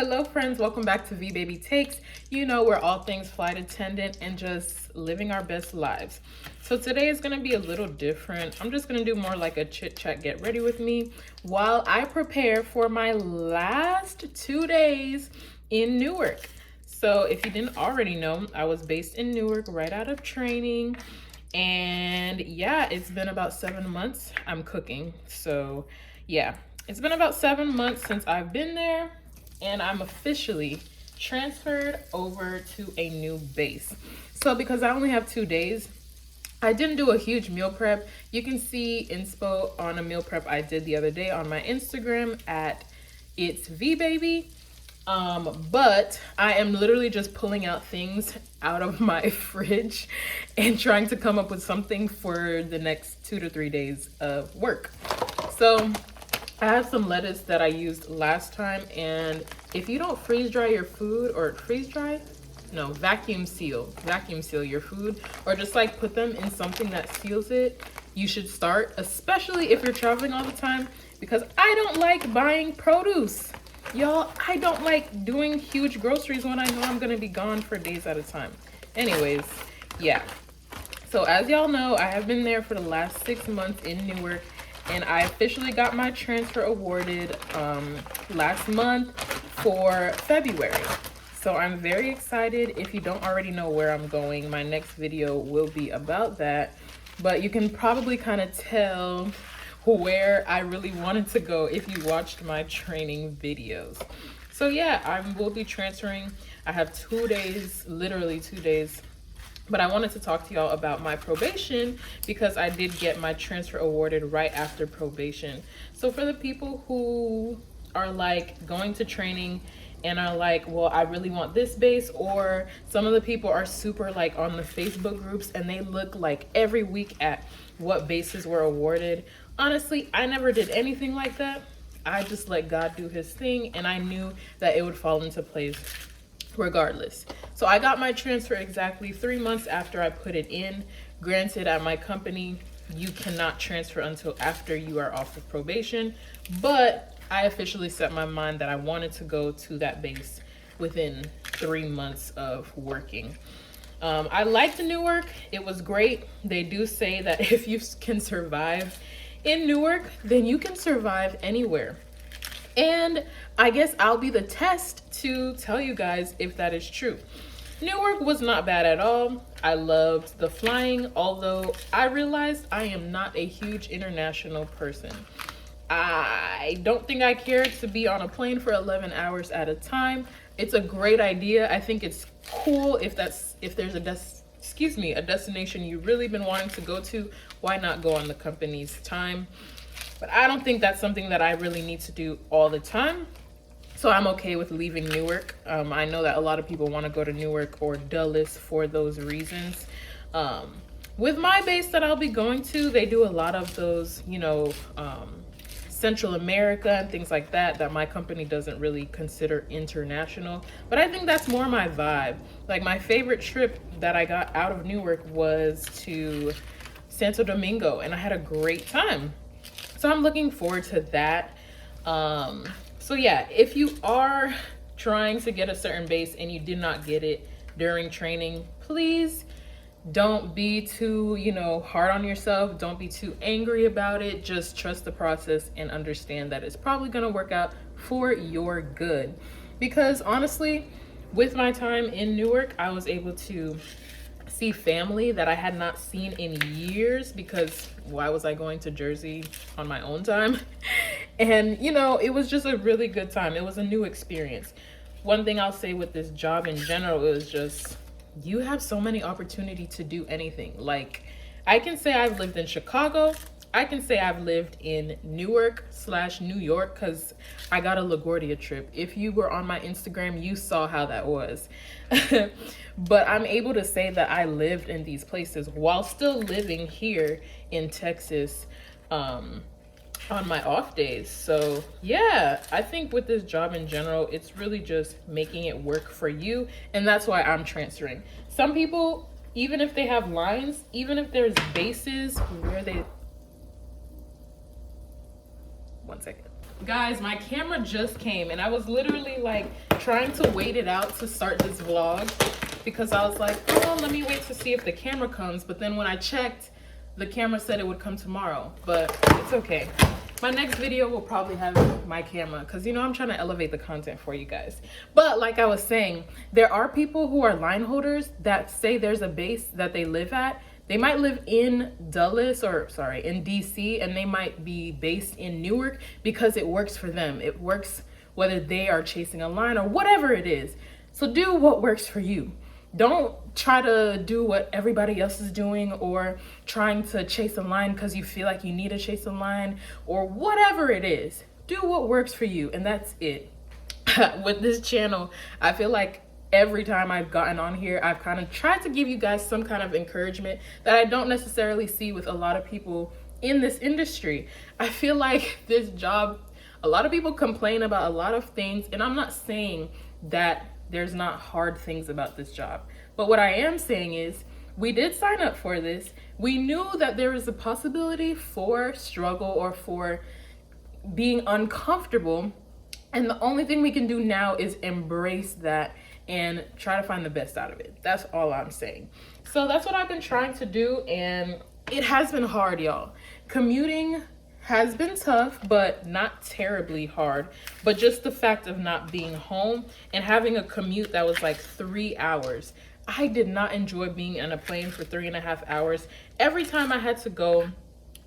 Hello friends, welcome back to V Baby Takes. You know, we're all things flight attendant and just living our best lives. So today is going to be a little different. I'm just going to do more like a chit chat, get ready with me while I prepare for my last 2 days in Newark. So if you didn't already know, I was based in Newark right out of training. And yeah, it's been about 7 months. I'm cooking. So yeah, it's been about 7 months since I've been there, and I'm officially transferred over to a new base. So because I only have 2 days, I didn't do a huge meal prep. You can see inspo on a meal prep I did the other day on my Instagram at It's V Baby. But I am literally just pulling out things out of my fridge and trying to come up with something for the next 2 to 3 days of work. So I have some lettuce that I used last time, and if you don't freeze dry your food, or vacuum seal your food, or just like put them in something that seals it, you should start, especially if you're traveling all the time, because I don't like buying produce. Y'all, I don't like doing huge groceries when I know I'm gonna be gone for days at a time. Anyways, yeah. So as y'all know, I have been there for the last 6 months in Newark, and I officially got my transfer awarded last month for February. So I'm very excited. If you don't already know where I'm going, my next video will be about that. But you can probably kind of tell where I really wanted to go if you watched my training videos. So yeah, I will be transferring. I have 2 days, literally 2 days. But I wanted to talk to y'all about my probation because I did get my transfer awarded right after probation. So for the people who are like going to training and are like, well, I really want this base, or some of the people are super like on the Facebook groups and they look like every week at what bases were awarded. Honestly, I never did anything like that. I just let God do his thing, and I knew that it would fall into place regardless. So I got my transfer exactly 3 months after I put it in. Granted, at my company, you cannot transfer until after you are off of probation, but I officially set my mind that I wanted to go to that base within 3 months of working. I liked Newark. It was great. They do say that if you can survive in Newark, then you can survive anywhere. And I guess I'll be the test to tell you guys if that is true. Newark was not bad at all. I loved the flying, although I realized I am not a huge international person. I don't think I care to be on a plane for 11 hours at a time. It's a great idea. I think it's cool if there's a destination you've really been wanting to go to. Why not go on the company's time? But I don't think that's something that I really need to do all the time. So I'm okay with leaving Newark. I know that a lot of people want to go to Newark or Dulles for those reasons. With my base that I'll be going to, they do a lot of those, Central America and things like that my company doesn't really consider international. But I think that's more my vibe. Like, my favorite trip that I got out of Newark was to Santo Domingo, and I had a great time. So I'm looking forward to that. So yeah, if you are trying to get a certain base and you did not get it during training, please don't be too, hard on yourself. Don't be too angry about it. Just trust the process and understand that it's probably going to work out for your good. Because honestly, with my time in Newark, I was able to see family that I had not seen in years, because why was I going to Jersey on my own time? And it was just a really good time. It was a new experience. One thing I'll say with this job in general is just, you have so many opportunity to do anything. Like, I can say I've lived in Chicago. I can say I've lived in Newark/New York, because I got a LaGuardia trip. If you were on my Instagram, you saw how that was. But I'm able to say that I lived in these places while still living here in Texas on my off days. So yeah, I think with this job in general, it's really just making it work for you. And that's why I'm transferring. Some people, even if they have lines, even if there's bases where they... One second. Guys, my camera just came and I was literally like trying to wait it out to start this vlog because I was like, oh, let me wait to see if the camera comes. But then when I checked, the camera said it would come tomorrow, but it's okay. My next video will probably have my camera because, you know, I'm trying to elevate the content for you guys. But like I was saying, there are people who are line holders that say there's a base that they live at. They might live in in DC, and they might be based in Newark because it works for them. It works whether they are chasing a line or whatever it is. So do what works for you. Don't try to do what everybody else is doing or trying to chase a line because you feel like you need to chase a line or whatever it is. Do what works for you, and that's it. With this channel, I feel like every time I've gotten on here, I've kind of tried to give you guys some kind of encouragement that I don't necessarily see with a lot of people in this industry. I feel like this job, a lot of people complain about a lot of things, and I'm not saying that there's not hard things about this job. But what I am saying is we did sign up for this. We knew that there was a possibility for struggle or for being uncomfortable. And the only thing we can do now is embrace that and try to find the best out of it. That's all I'm saying. So that's what I've been trying to do. And it has been hard, y'all. Commuting has been tough, but not terribly hard. But just the fact of not being home and having a commute that was like 3 hours. I did not enjoy being on a plane for 3.5 hours every time I had to go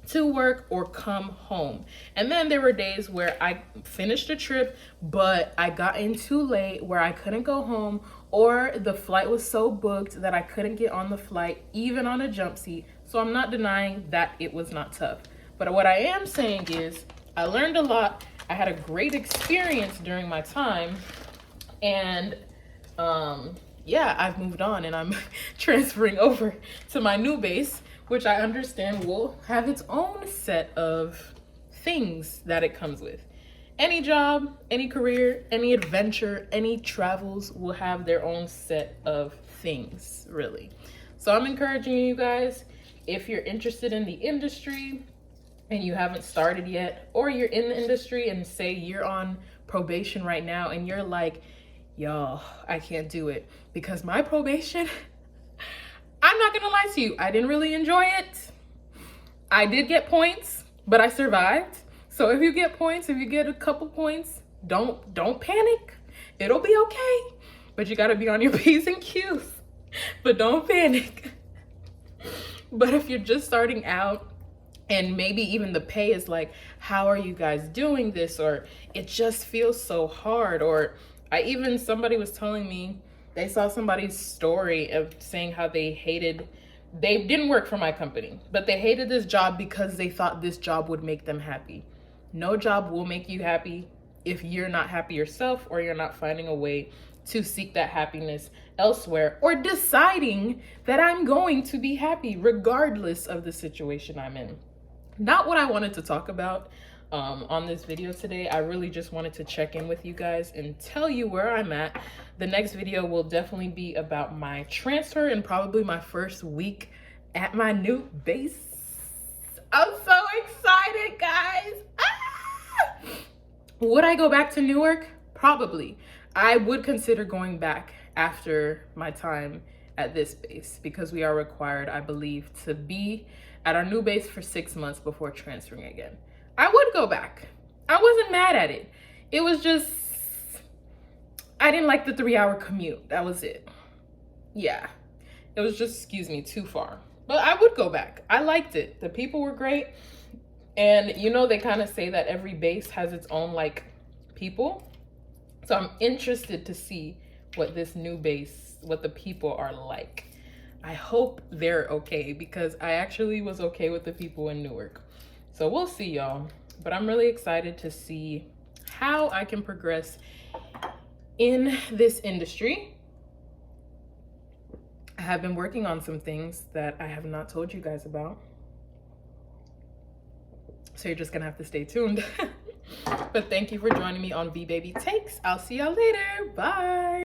to work or come home. And then there were days where I finished a trip, but I got in too late where I couldn't go home, or the flight was so booked that I couldn't get on the flight, even on a jump seat. So I'm not denying that it was not tough. But what I am saying is I learned a lot. I had a great experience during my time. And yeah, I've moved on and I'm transferring over to my new base, which I understand will have its own set of things that it comes with. Any job, any career, any adventure, any travels will have their own set of things, really. So I'm encouraging you guys, if you're interested in the industry, and you haven't started yet, or you're in the industry and say you're on probation right now and you're like, y'all, I can't do it because my probation, I'm not gonna lie to you, I didn't really enjoy it. I did get points, but I survived. So if you get points, if you get a couple points, don't panic. It'll be okay. But you gotta be on your P's and Q's. But don't panic. But if you're just starting out, and maybe even the pay is like, how are you guys doing this? Or it just feels so hard. Or somebody was telling me they saw somebody's story of saying how they didn't work for my company, but they hated this job because they thought this job would make them happy. No job will make you happy if you're not happy yourself, or you're not finding a way to seek that happiness elsewhere, or deciding that I'm going to be happy regardless of the situation I'm in. Not what I wanted to talk about on this video today. I really just wanted to check in with you guys and tell you where I'm at. The next video will definitely be about my transfer and probably my first week at my new base. I'm so excited, guys. Ah! Would I go back to Newark? Probably. I would consider going back after my time at this base because we are required, I believe, to be at our new base for 6 months before transferring again. I would go back. I wasn't mad at it. It was just, I didn't like the 3-hour commute. That was it. Yeah, it was just, too far. But I would go back. I liked it. The people were great. And you know, they kind of say that every base has its own like people. So I'm interested to see what this new base, what the people are like. I hope they're okay because I actually was okay with the people in Newark. So we'll see, y'all. But I'm really excited to see how I can progress in this industry. I have been working on some things that I have not told you guys about. So you're just gonna have to stay tuned. But thank you for joining me on V Baby Takes. I'll see y'all later. Bye.